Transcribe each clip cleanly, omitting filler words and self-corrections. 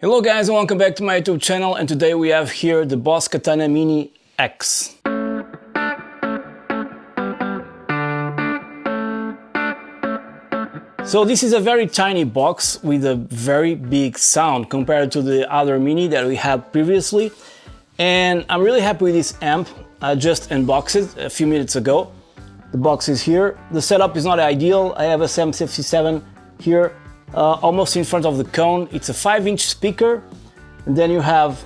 Hello guys and welcome back to my YouTube channel, and today we have here the Boss Katana Mini X. So this is a very tiny box with a very big sound compared to the other Mini that we had previously, and I'm really happy with this amp. I just unboxed it a few minutes ago. The box is here. The setup is not ideal. I have a M57 here. Almost in front of the cone. It's a 5-inch speaker, and then you have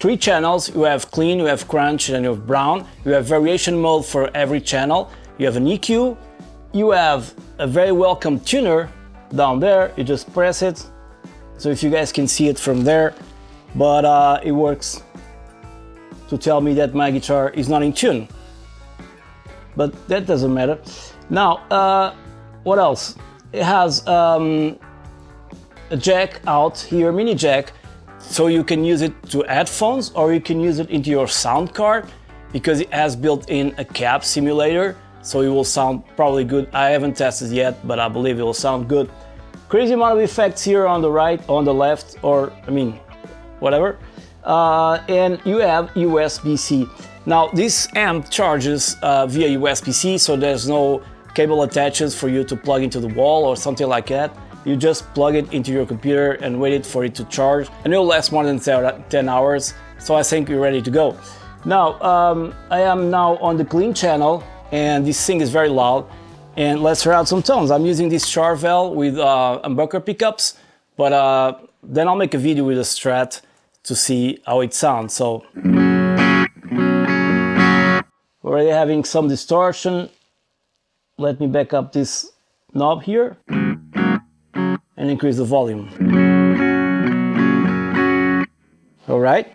3 channels. You have clean, you have crunch, and you have brown. You have variation mode for every channel. You have an EQ. You have a very welcome tuner down there. You just press it. So if you guys can see it from there, but it works to tell me that my guitar is not in tune. But that doesn't matter. Now, what else? It has a jack out here, mini jack, so you can use it to headphones or you can use it into your sound card, because it has built-in a cab simulator, so it will sound probably good. I haven't tested yet, but I believe it will sound good. Crazy amount of effects here on the right, on the left, or I mean, whatever. And you have USB-C. Now this amp charges via USB-C, so there's no cable attaches for you to plug into the wall or something like that. You just plug it into your computer and wait for it to charge, and it will last more than 10 hours, so I think you're ready to go. Now, I am now on the clean channel, and this thing is very loud, and let's hear out some tones. I'm using this Charvel with humbucker pickups, but then I'll make a video with a Strat to see how it sounds. So, already having some distortion. Let me back up this knob here and increase the volume. All right.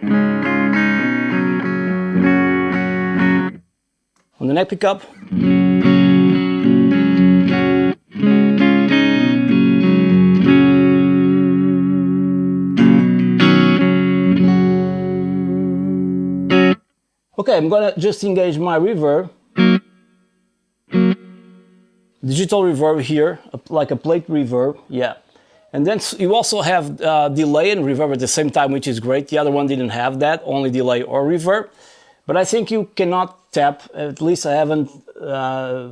On the neck pickup. Okay, I'm gonna just engage my reverb. Digital reverb here, like a plate reverb, yeah. And then you also have delay and reverb at the same time, which is great. The other one didn't have that, only delay or reverb. But I think you cannot tap, at least I haven't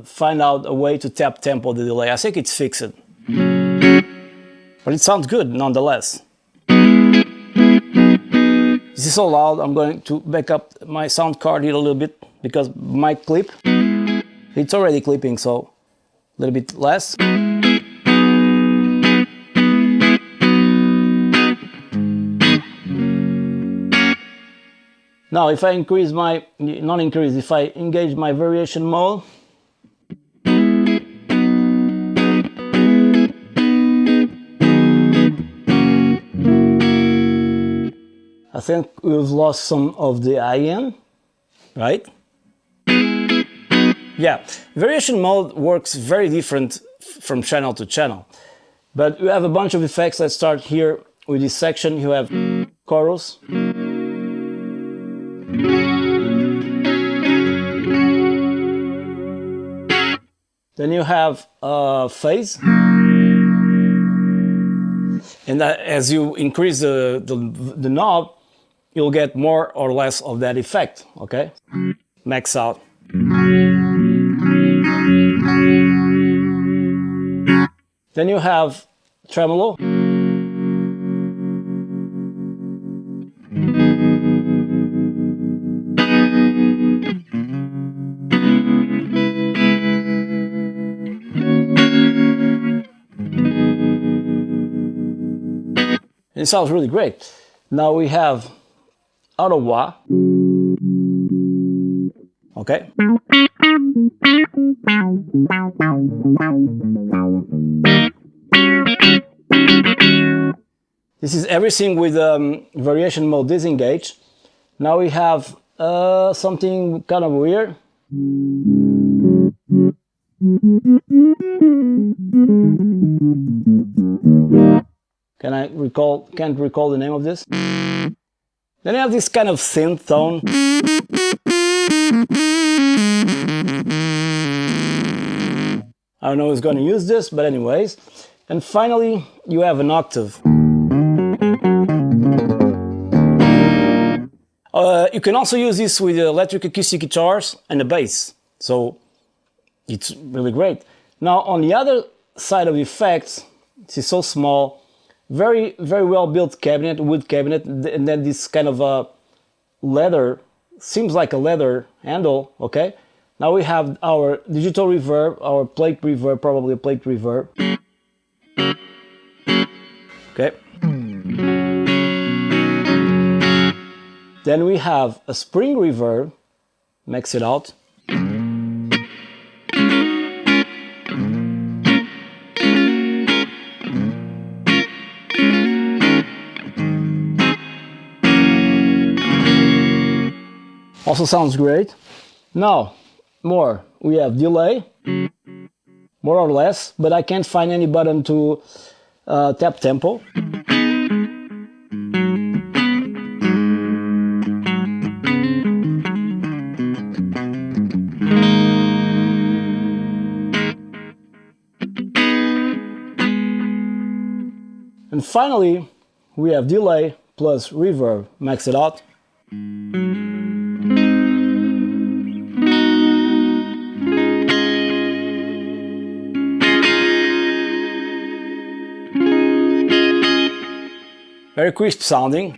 found out a way to tap tempo the delay. I think it's fixed. But it sounds good nonetheless. This is so loud, I'm going to back up my sound card here a little bit, because might clip. It's already clipping, so a little bit less. Now if I increase my, not increase, if I engage my variation mode, I think we've lost some of the high-end, right? Yeah, variation mode works very different from channel to channel, but you have a bunch of effects. Let's start here with this section. You have chorus, then you have phase, and as you increase the knob, you'll get more or less of that effect. Okay, max out. Then you have tremolo. It sounds really great. Now we have auto wah. Okay. This is everything with variation mode disengaged. Now we have something kind of weird. Can't recall the name of this. Then you have this kind of synth tone. I don't know who's going to use this, but anyways. And finally, you have an octave. You can also use this with electric acoustic guitars and the bass, so it's really great. Now on the other side of effects, this is so small, very well built cabinet, wood cabinet, and then this kind of a leather, seems like a leather handle. Okay, now we have our digital reverb, our plate reverb, probably a plate reverb. Okay. Then we have a spring reverb, max it out. Also sounds great. Now, more. We have delay, more or less, but I can't find any button to tap tempo. And finally, we have delay plus reverb, max it out. Very crisp sounding.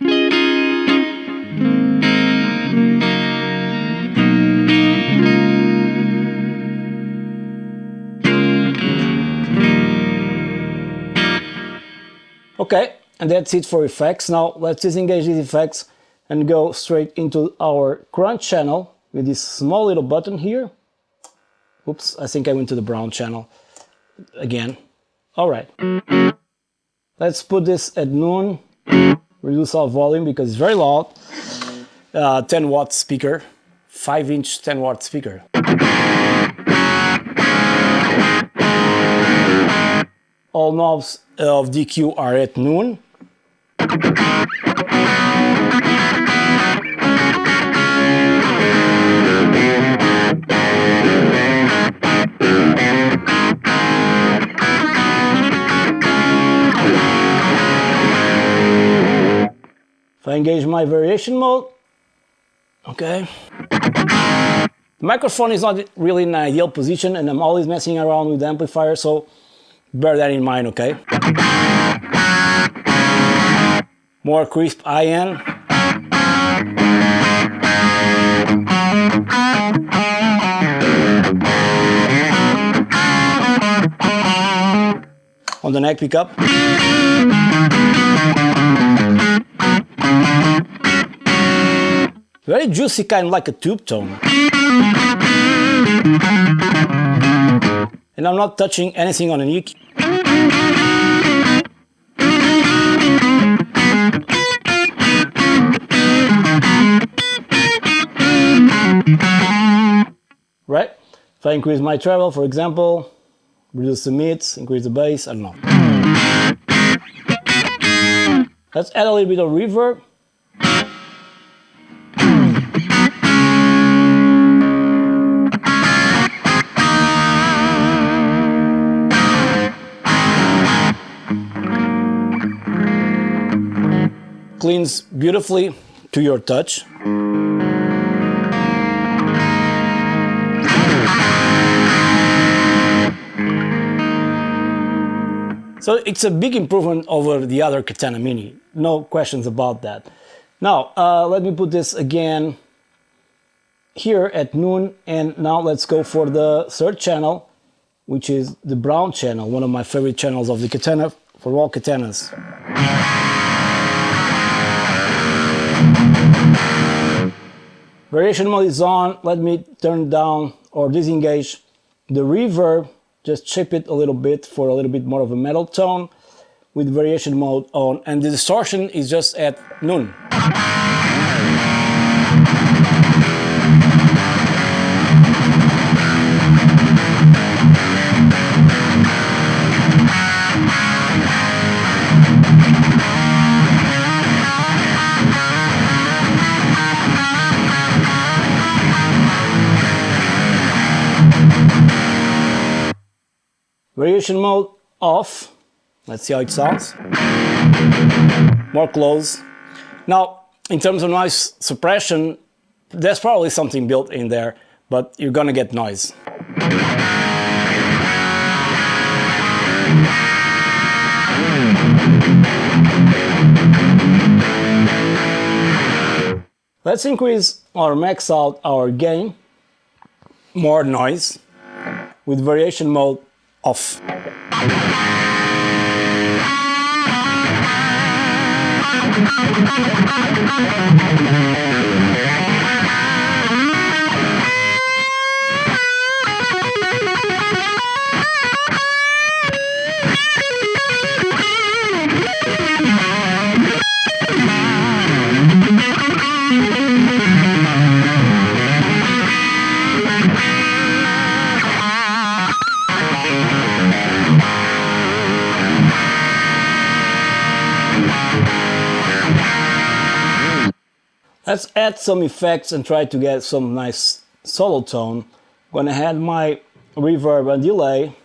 Okay, and that's it for effects. Now let's disengage these effects and go straight into our crunch channel with this small little button here. Oops, I think I went to the brown channel again. All right, let's put this at noon. Reduce our volume because it's very loud. 10 watt speaker, 5-inch 10 watt speaker. All knobs of DQ are at noon. If I engage my variation mode, okay. The microphone is not really in an ideal position and I'm always messing around with the amplifier, so bear that in mind, okay? More crisp IN. On the neck pickup. Very juicy, kind of like a tube tone. And I'm not touching anything on an EQ. Right? If I increase my treble, for example, reduce the mids, increase the bass, I don't know. Let's add a little bit of reverb. Cleans beautifully to your touch. So it's a big improvement over the other Katana Mini, no questions about that. Now let me put this again here at noon, and now let's go for the third channel, which is the brown channel, one of my favorite channels of the Katana for all Katanas. Variation mode is on. Let me turn down or disengage the reverb, just shape it a little bit for a little bit more of a metal tone with variation mode on, and the distortion is just at noon. Variation mode off. Let's see how it sounds. More close. Now, In terms of noise suppression, there's probably something built in there, but you're gonna get noise. Let's increase or max out our gain, more noise, with variation mode off. Let's add some effects and try to get some nice solo tone. I'm gonna add my reverb and delay.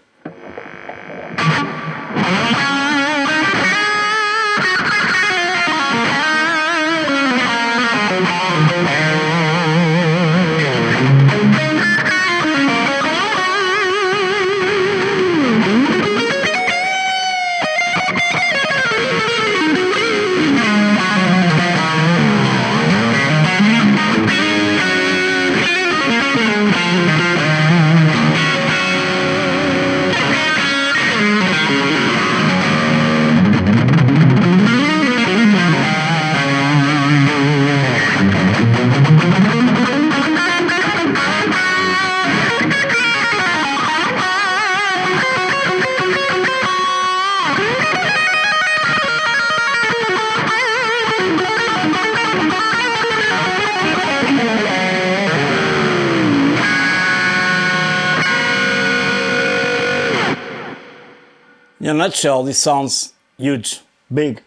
In a nutshell, this sounds huge, big.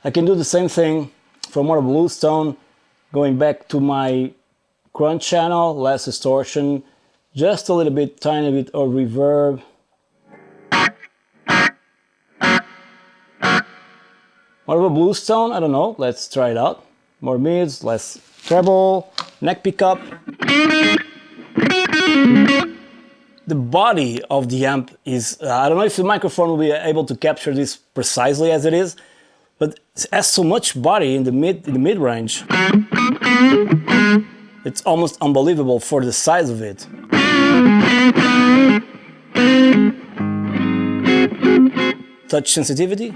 I can do the same thing for more blues tone, going back to my crunch channel, less distortion, just a little bit, tiny bit of reverb. More of a blues tone, I don't know, let's try it out. More mids, less treble, neck pickup. The body of the amp is, I don't know if the microphone will be able to capture this precisely as it is, but it has so much body in the mid range. It's almost unbelievable for the size of it. Touch sensitivity.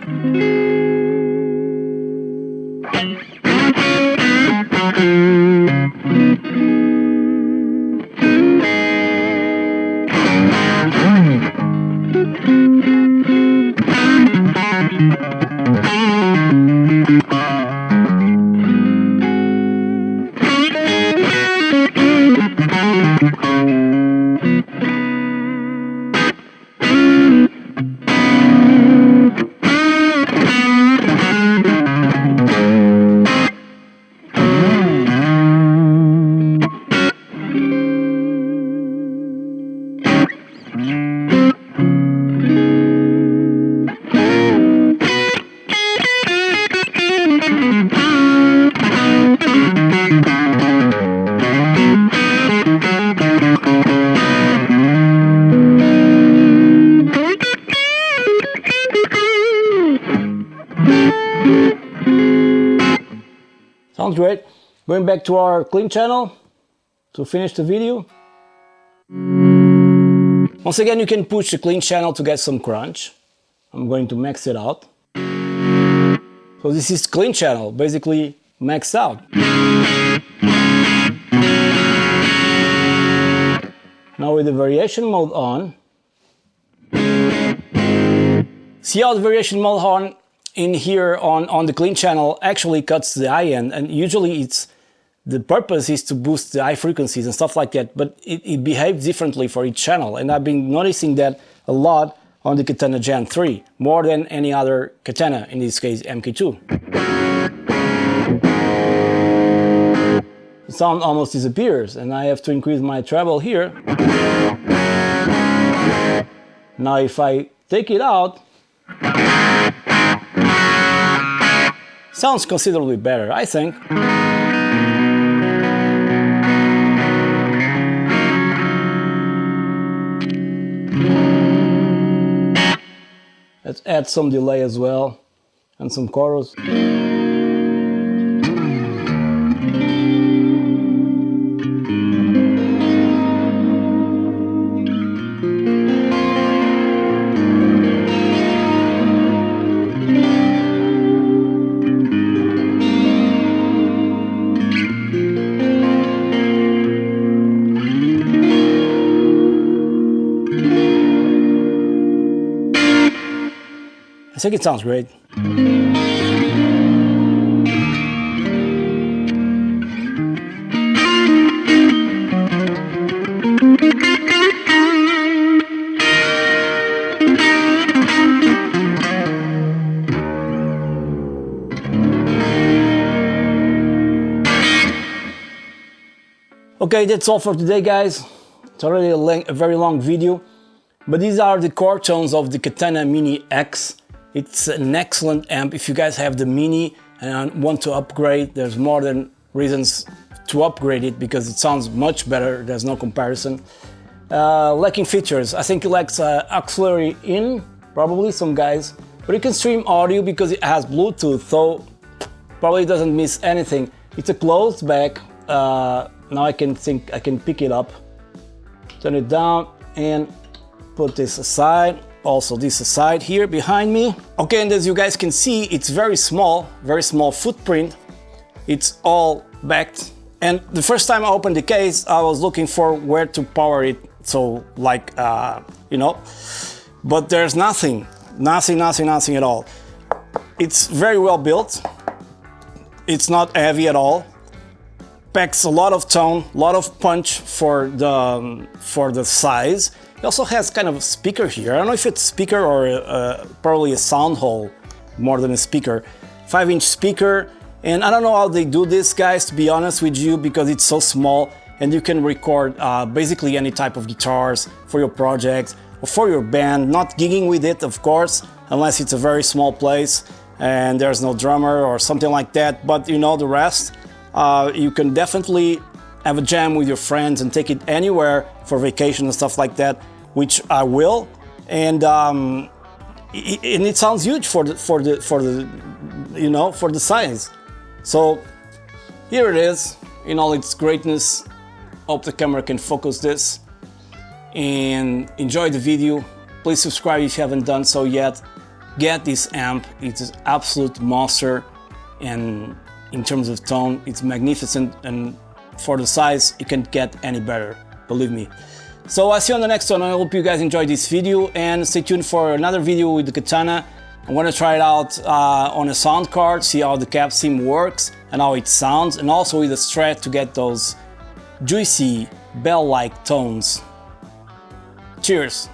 Sounds great. Going back to our clean channel to finish the video. Once again, you can push the clean channel to get some crunch. I'm going to max it out. So this is clean channel, basically maxed out. Now with the variation mode on, see how the variation mode on in here on the clean channel actually cuts the high end, and usually the purpose is to boost the high frequencies and stuff like that, but it behaves differently for each channel, and I've been noticing that a lot on the Katana Gen 3, more than any other Katana, in this case MK2. The sound almost disappears, and I have to increase my treble here. Now if I take it out, sounds considerably better, I think. Let's add some delay as well and some chorus. I think it sounds great. Okay, that's all for today, guys. It's already a very long video, but these are the core tones of the Katana Mini X. It's an excellent amp. If you guys have the Mini and want to upgrade, there's more than reasons to upgrade it because it sounds much better. There's no comparison. Lacking features. I think it lacks auxiliary in, probably some guys, but you can stream audio because it has Bluetooth, so probably doesn't miss anything. It's a closed back. Now I can pick it up, turn it down and put this aside. Also this aside here behind me. Okay, and as you guys can see, it's very small footprint. It's all backed. And the first time I opened the case, I was looking for where to power it. So like, you know, but there's nothing at all. It's very well built. It's not heavy at all. Packs a lot of tone, a lot of punch for the size. It also has kind of a speaker here. I don't know if it's a speaker or probably a sound hole more than a speaker. 5-inch speaker, and I don't know how they do this, guys, to be honest with you, because it's so small and you can record basically any type of guitars for your project or for your band. Not gigging with it, of course, unless it's a very small place and there's no drummer or something like that, but you know the rest. You can definitely have a jam with your friends and take it anywhere for vacation and stuff like that, which I will. And it sounds huge for the you know, for the size. So here it is in all its greatness. Hope the camera can focus this, and enjoy the video. Please subscribe if you haven't done so yet. Get this amp. It's an absolute monster, and in terms of tone, it's magnificent, and for the size, it can't get any better, believe me. So I'll see you on the next one. I hope you guys enjoyed this video, and stay tuned for another video with the Katana. I'm gonna try it out on a sound card, see how the cap sim works and how it sounds, and also with a Strat to get those juicy bell-like tones. Cheers!